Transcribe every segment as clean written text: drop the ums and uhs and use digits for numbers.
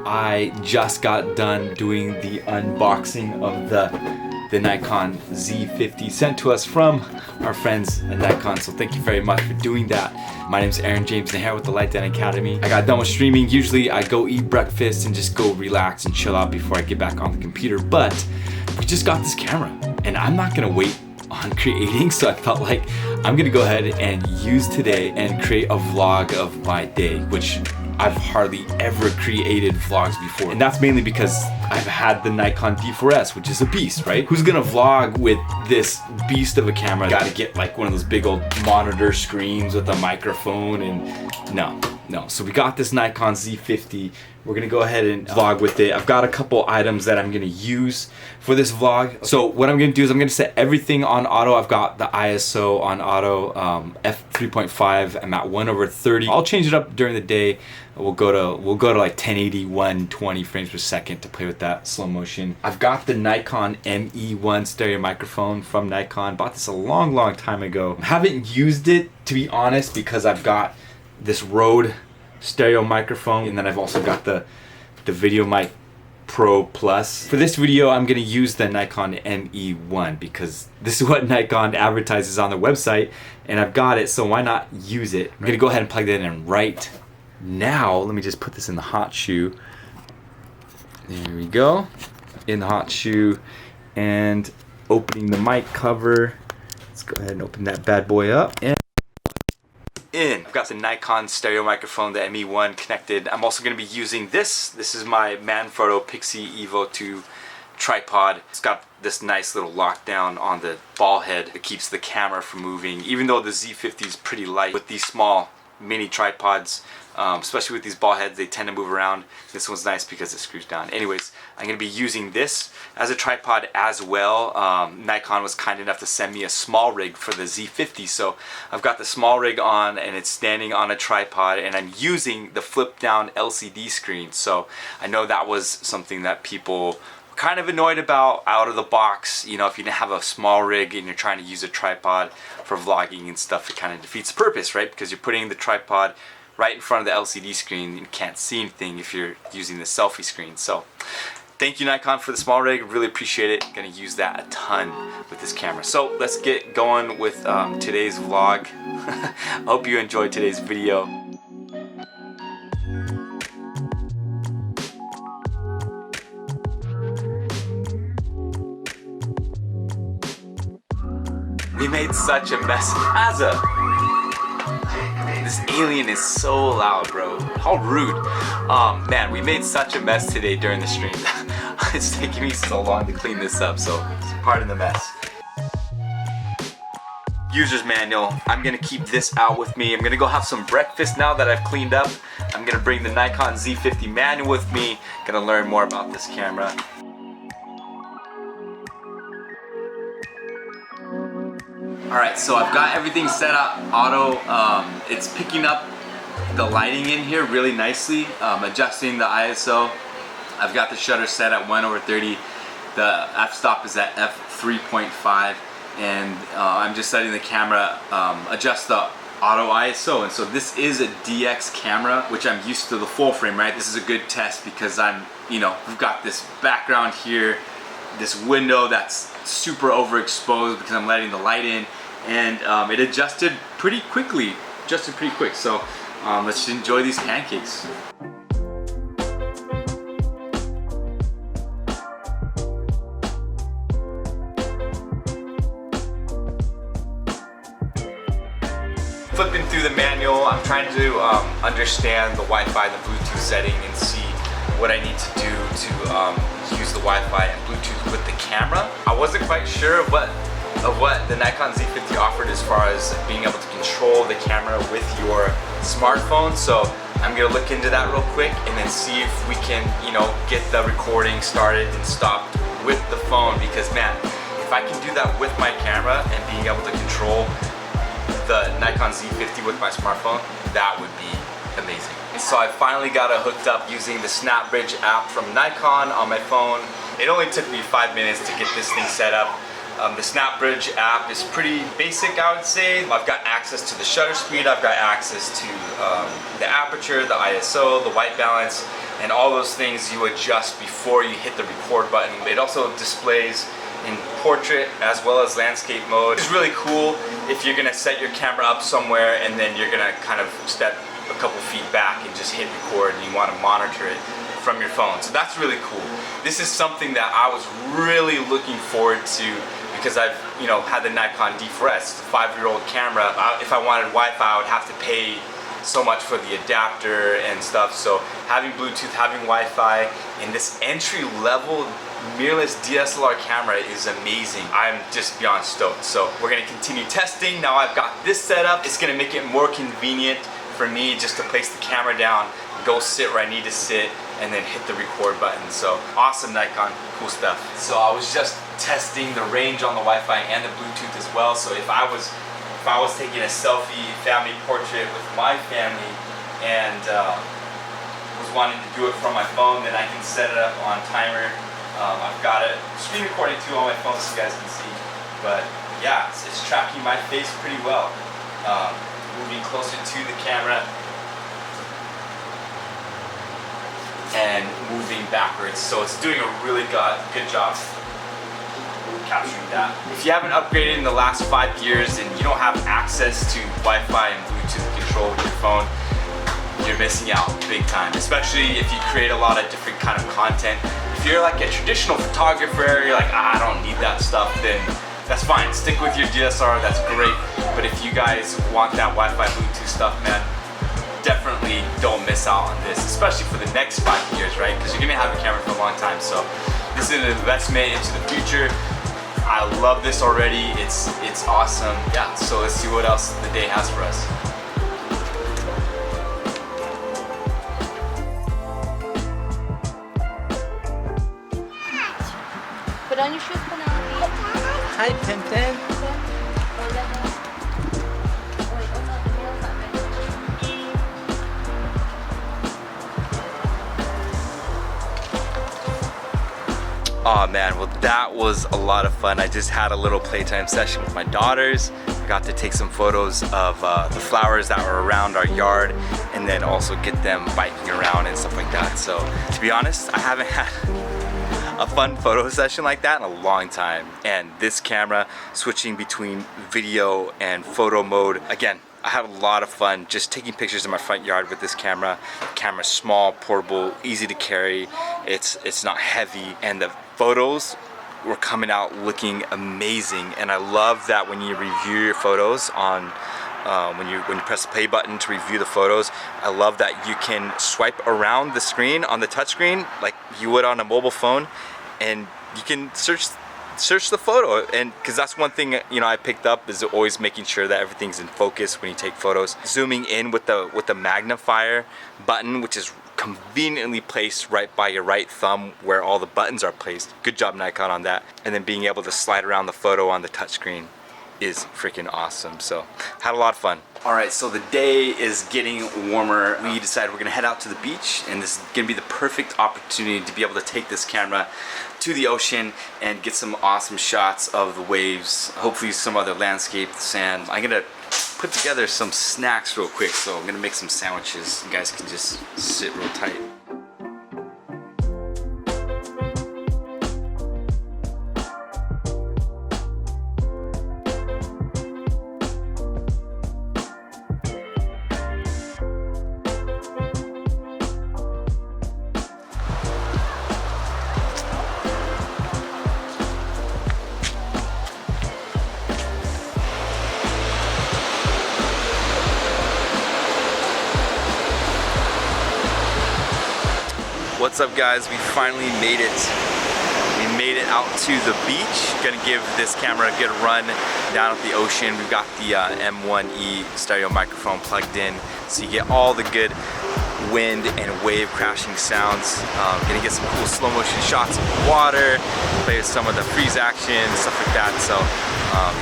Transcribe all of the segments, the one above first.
I just got done doing the unboxing of the Nikon Z50 sent to us from our friends at Nikon, so thank you very much for doing that. My name is Aaron James and here with the Light Den Academy. I got done with streaming. Usually I go eat breakfast and just go relax and chill out before I get back on the computer, but we just got this camera and I'm not gonna wait on creating, so I felt like I'm gonna go ahead and use today and create a vlog of my day, which I've hardly ever created vlogs before. And that's mainly because I've had the Nikon D4s, which is a beast, right? Who's gonna vlog with this beast of a camera? Gotta get like one of those big old monitor screens with a microphone, and no. So we got this Nikon Z50. We're gonna go ahead and vlog with it. I've got a couple items that I'm gonna use for this vlog. So what I'm gonna do is I'm gonna set everything on auto. I've got the ISO on auto, f3.5. I'm at 1/30. I'll change it up during the day. We'll go to like 1080, 120 frames per second to play with that slow motion. I've got the Nikon ME1 stereo microphone from Nikon. Bought this a long time ago. Haven't used it, to be honest, because I've got this Rode stereo microphone, and then I've also got the Video Mic Pro Plus. For this video, I'm gonna use the Nikon ME1 because this is what Nikon advertises on their website, and I've got it, so why not use it? I'm gonna go ahead and plug that in right now. Let me just put this in the hot shoe. There we go, in the hot shoe, and opening the mic cover. Let's go ahead and open that bad boy up. And I've got the Nikon stereo microphone, the ME1 connected. I'm also going to be using this. This is my Manfrotto Pixie Evo 2 tripod. It's got this nice little lockdown on the ball head that keeps the camera from moving. Even though the Z50 is pretty light, with these small mini tripods, especially with these ball heads, they tend to move around. This one's nice because it screws down. Anyways, I'm going to be using this as a tripod as well. Nikon was kind enough to send me a small rig for the Z50, so I've got the small rig on and it's standing on a tripod, and I'm using the flip down LCD screen. So I know that was something that people were kind of annoyed about out of the box. You know, if you didn't have a small rig and you're trying to use a tripod for vlogging and stuff, it kind of defeats the purpose, right? Because you're putting the tripod right in front of the LCD screen. You can't see anything if you're using the selfie screen. So thank you, Nikon, for the small rig. Really appreciate it. Gonna use that a ton with this camera. So let's get going with today's vlog. I hope you enjoyed today's video. We made such a mess. This alien is so loud, bro. How rude. Man, we made such a mess today during the stream. It's taking me so long to clean this up, so pardon the mess. User's manual. I'm gonna keep this out with me. I'm gonna go have some breakfast now that I've cleaned up. I'm gonna bring the Nikon Z50 manual with me. Gonna learn more about this camera. Alright, so I've got everything set up auto. It's picking up the lighting in here really nicely, adjusting the ISO. I've got the shutter set at 1/30. The f-stop is at f3.5, and I'm just letting the camera adjust the auto ISO. And so this is a DX camera, which I'm used to the full frame, right? This is a good test because we've got this background here, this window that's super overexposed because I'm letting the light in, and it adjusted pretty quickly, so let's enjoy these pancakes. Flipping through the manual, I'm trying to understand the Wi-Fi and the Bluetooth setting and see what I need to do to use the Wi-Fi and Bluetooth with the camera. I wasn't quite sure of what the Nikon Z50 offered as far as being able to control the camera with your smartphone, so I'm gonna look into that real quick and then see if we can, get the recording started and stopped with the phone, because man, if I can do that with my camera and being able to control the Nikon Z50 with my smartphone, that would be amazing. So I finally got it hooked up using the SnapBridge app from Nikon on my phone. It only took me 5 minutes to get this thing set up. The SnapBridge app is pretty basic, I would say. I've got access to the shutter speed, I've got access to the aperture, the ISO, the white balance, and all those things you adjust before you hit the record button. It also displays in portrait as well as landscape mode. It's really cool if you're gonna set your camera up somewhere and then you're gonna kind of step a couple feet back and just hit record and you want to monitor it from your phone. So that's really cool. This is something that I was really looking forward to because I've had the Nikon D4s. It's a 5-year-old camera. If I wanted Wi-Fi, I would have to pay so much for the adapter and stuff. So having Bluetooth, having Wi-Fi, and this entry-level mirrorless DSLR camera is amazing. I'm just beyond stoked. So we're gonna continue testing. Now I've got this set up. It's gonna make it more convenient for me just to place the camera down, go sit where I need to sit, and then hit the record button. So awesome Nikon, cool stuff. So I was just testing the range on the Wi-Fi and the Bluetooth as well. So if I was taking a selfie family portrait with my family and was wanting to do it from my phone, then I can set it up on timer. I've got it screen recording too on my phone so you guys can see. But yeah, it's tracking my face pretty well. Moving closer to the camera and moving backwards. So it's doing a really good job capturing that. If you haven't upgraded in the last 5 years and you don't have access to Wi-Fi and Bluetooth control with your phone, you're missing out big time, especially if you create a lot of different kind of content. If you're like a traditional photographer, you're like, I don't need that stuff, then that's fine. Stick with your DSLR, that's great. But if you guys want that Wi-Fi, Bluetooth stuff, man, definitely don't miss out on this, especially for the next 5 years, right? Because you're gonna have a camera for a long time. So this is an investment into the future. I love this already. It's awesome. Yeah, so let's see what else the day has for us. Put on your shoes, Penelope. Hi, Pimpin. Oh man, well that was a lot of fun. I just had a little playtime session with my daughters. I got to take some photos of the flowers that were around our yard and then also get them biking around and stuff like that. So to be honest, I haven't had a fun photo session like that in a long time. And this camera, switching between video and photo mode, again, I had a lot of fun just taking pictures in my front yard with this camera. The camera's small, portable, easy to carry. It's not heavy, and the photos were coming out looking amazing. And I love that when you review your photos on when you press the play button to review the photos, I love that you can swipe around the screen on the touchscreen like you would on a mobile phone, and you can search the photo. And because that's one thing I picked up, is always making sure that everything's in focus when you take photos. Zooming in with the magnifier button, which is conveniently placed right by your right thumb where all the buttons are placed. Good job Nikon on that. And then being able to slide around the photo on the touchscreen is freaking awesome. So had a lot of fun. All right, so the day is getting warmer. We decided we're gonna head out to the beach, and this is gonna be the perfect opportunity to be able to take this camera to the ocean and get some awesome shots of the waves, hopefully some other landscape, sand. I'm gonna put together some snacks real quick, so I'm gonna make some sandwiches. You guys can just sit real tight. What's up guys, we finally made it. We made it out to the beach. Gonna give this camera a good run down at the ocean. We've got the M1E stereo microphone plugged in, so you get all the good wind and wave crashing sounds. Gonna get some cool slow motion shots of the water, play with some of the freeze action, stuff like that. So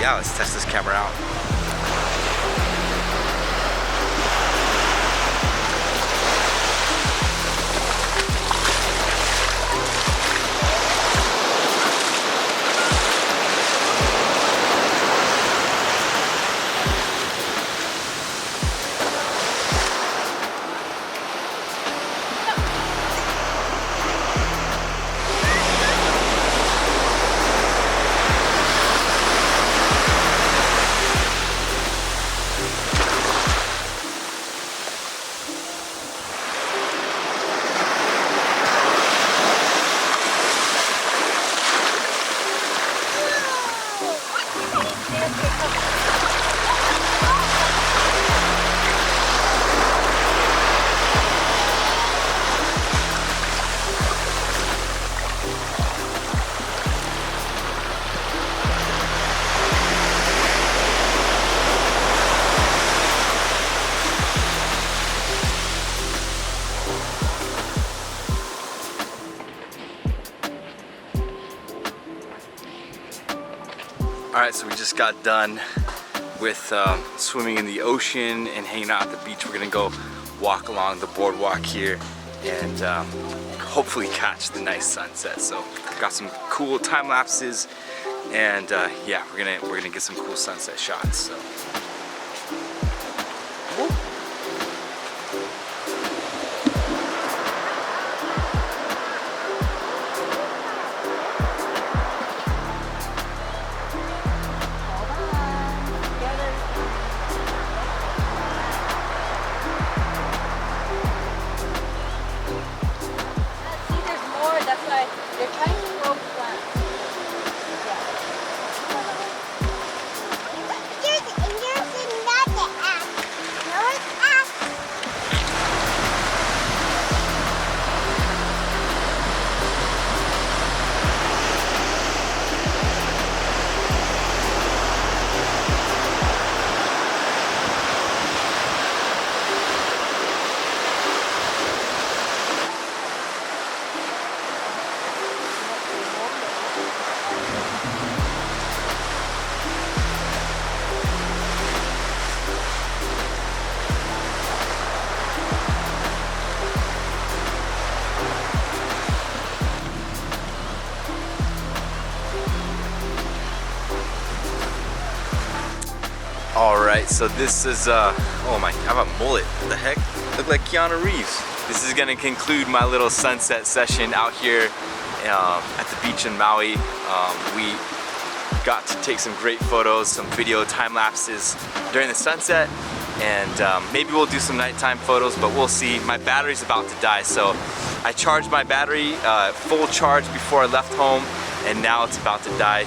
yeah, let's test this camera out. Alright, so we just got done with swimming in the ocean and hanging out at the beach. We're gonna go walk along the boardwalk here and hopefully catch the nice sunset. So got some cool time lapses, and yeah, we're gonna get some cool sunset shots. So. They're trying to grow plants. Alright, so this is, oh my, I have a mullet. What the heck? Look like Keanu Reeves. This is gonna conclude my little sunset session out here at the beach in Maui. We got to take some great photos, some video time lapses during the sunset, and maybe we'll do some nighttime photos, but we'll see. My battery's about to die, so I charged my battery full charge before I left home, and now it's about to die.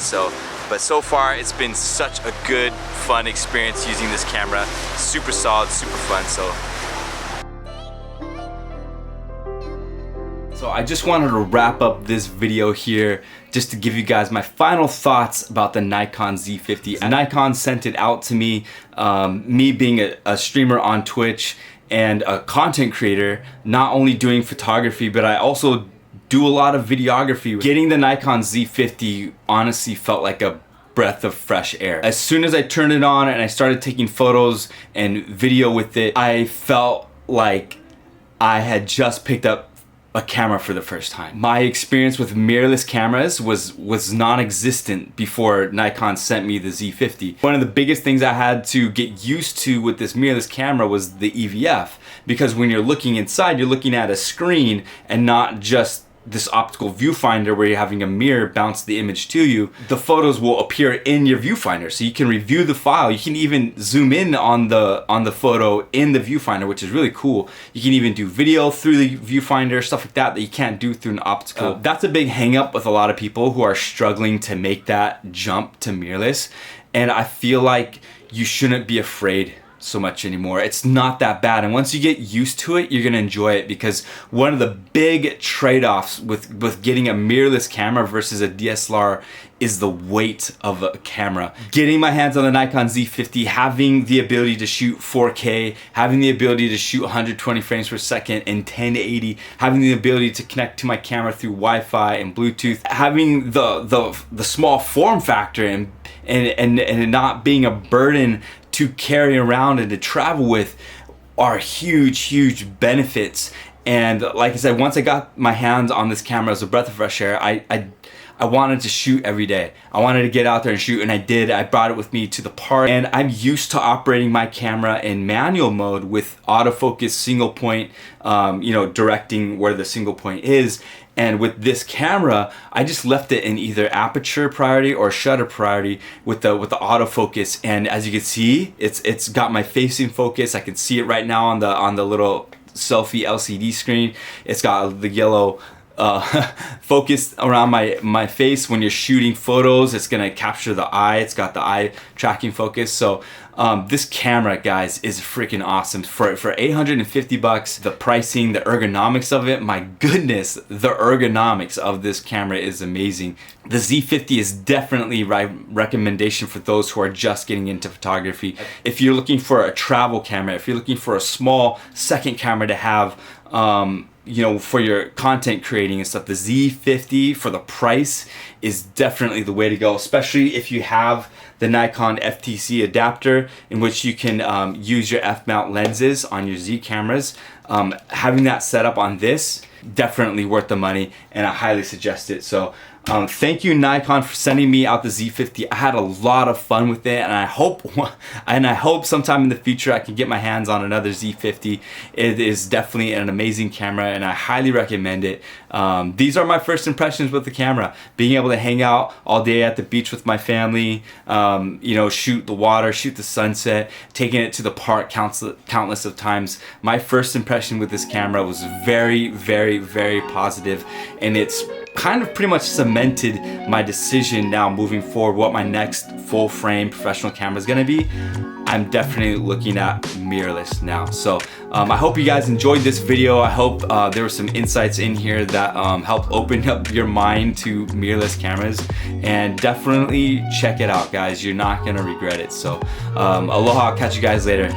But so far it's been such a good, fun experience using this camera. Super solid, super fun. So I just wanted to wrap up this video here just to give you guys my final thoughts about the Nikon Z50. Nikon sent it out to me, me being a streamer on Twitch and a content creator, not only doing photography, but I also do a lot of videography. Getting the Nikon Z50 honestly felt like a breath of fresh air. As soon as I turned it on and I started taking photos and video with it, I felt like I had just picked up a camera for the first time. My experience with mirrorless cameras was non-existent before Nikon sent me the Z50. One of the biggest things I had to get used to with this mirrorless camera was the EVF, because when you're looking inside, you're looking at a screen and not just this optical viewfinder where you're having a mirror bounce the image to you. The photos will appear in your viewfinder, so you can review the file. You can even zoom in on the photo in the viewfinder, which is really cool. You can even do video through the viewfinder, stuff like that you can't do through an optical. That's a big hang up with a lot of people who are struggling to make that jump to mirrorless, and I feel like you shouldn't be afraid so much anymore. It's not that bad, and once you get used to it, you're gonna enjoy it, because one of the big trade-offs with getting a mirrorless camera versus a DSLR is the weight of a camera. Getting my hands on the Nikon Z50, having the ability to shoot 4K, having the ability to shoot 120 frames per second and 1080, having the ability to connect to my camera through Wi-Fi and Bluetooth, having the small form factor and it not being a burden to carry around and to travel with are huge benefits. And like I said, once I got my hands on this camera as a breath of fresh air, I wanted to shoot every day. I wanted to get out there and shoot, and I did. I brought it with me to the park, and I'm used to operating my camera in manual mode with autofocus, single point, you know, directing where the single point is. And with this camera, I just left it in either aperture priority or shutter priority with the autofocus. And as you can see, it's got my facing focus. I can see it right now on the little selfie LCD screen. It's got the yellow focus around my face. When you're shooting photos, it's gonna capture the eye. It's got the eye tracking focus. So this camera, guys, is freaking awesome. For $850, the pricing, the ergonomics of it, my goodness, the ergonomics of this camera is amazing. The Z50 is definitely a recommendation for those who are just getting into photography. If you're looking for a travel camera, if you're looking for a small second camera to have, you know, for your content creating and stuff, the Z50 for the price is definitely the way to go, especially if you have the Nikon FTC adapter in which you can use your f-mount lenses on your Z cameras. Having that set up on this, definitely worth the money, and I highly suggest it. So thank you, Nikon, for sending me out the Z50. I had a lot of fun with it, and I hope sometime in the future I can get my hands on another Z50. It is definitely an amazing camera, and I highly recommend it. These are my first impressions with the camera. Being able to hang out all day at the beach with my family, you know, shoot the water, shoot the sunset, taking it to the park countless of times. My first impression with this camera was very, very, very positive, and it's kind of pretty much cemented my decision now moving forward what my next full frame professional camera is going to be. I'm definitely looking at mirrorless now. So I hope you guys enjoyed this video. I hope there were some insights in here that help open up your mind to mirrorless cameras, and definitely check it out, guys. You're not gonna regret it. So aloha, I'll catch you guys later.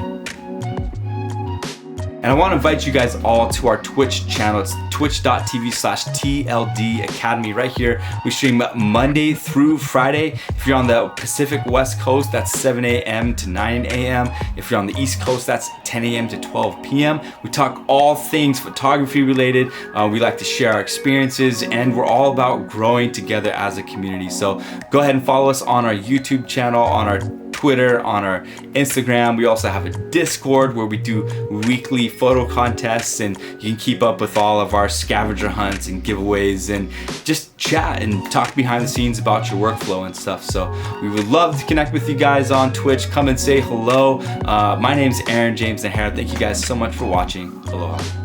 And I want to invite you guys all to our Twitch channel. It's twitch.tv/TLD Academy right here. We stream Monday through Friday. If you're on the Pacific West Coast, that's 7 a.m. to 9 a.m. If you're on the East Coast, that's 10 a.m. to 12 p.m. We talk all things photography related. We like to share our experiences, and we're all about growing together as a community. So go ahead and follow us on our YouTube channel, on our Twitter, on our Instagram. We also have a Discord where we do weekly photo contests, and you can keep up with all of our scavenger hunts and giveaways and just chat and talk behind the scenes about your workflow and stuff. So we would love to connect with you guys on Twitch. Come and say hello. My name's Aaron James Nahara. Thank you guys so much for watching. Aloha.